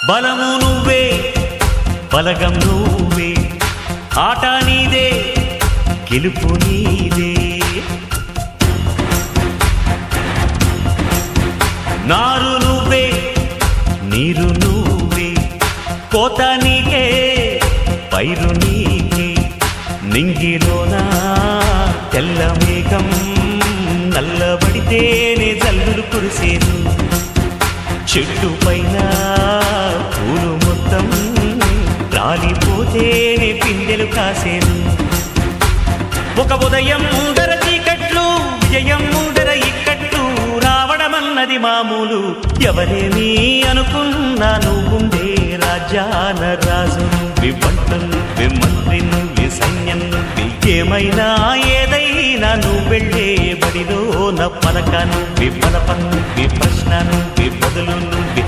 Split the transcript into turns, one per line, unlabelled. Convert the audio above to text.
బలము నువ్వే బలగం నువ్వే ఆట నీదే గెలుపు నీదే నారు నువ్వే నీరు నువ్వే కోత నీకే పైరు నీకే నింగిలోనా తెల్ల మేఘం నల్లబడితేనే జల్లులు కురిసేను చెట్టు పైన పూలు మొత్తం రాలిపోతేనే పిందెలు కాసేను ఒక ఉదయం ముందర చీకట్లు విజయం ముందర ఇక్కట్లు రావడమన్నది మామూలు ఎవరేమీ అనుకున్నా నువ్వుండే రాజ్యాన రాజు నువ్వి పంటం నువ్వి మంత్రి నువ్వి సైన్యం నువ్వి ఏమైనా ఏదైనా నువ్వు వెళ్ళే బడిలో నా పలక నువ్వి బలపం నువ్వి ప్రశ్న నువ్వి బదులు నువ్వి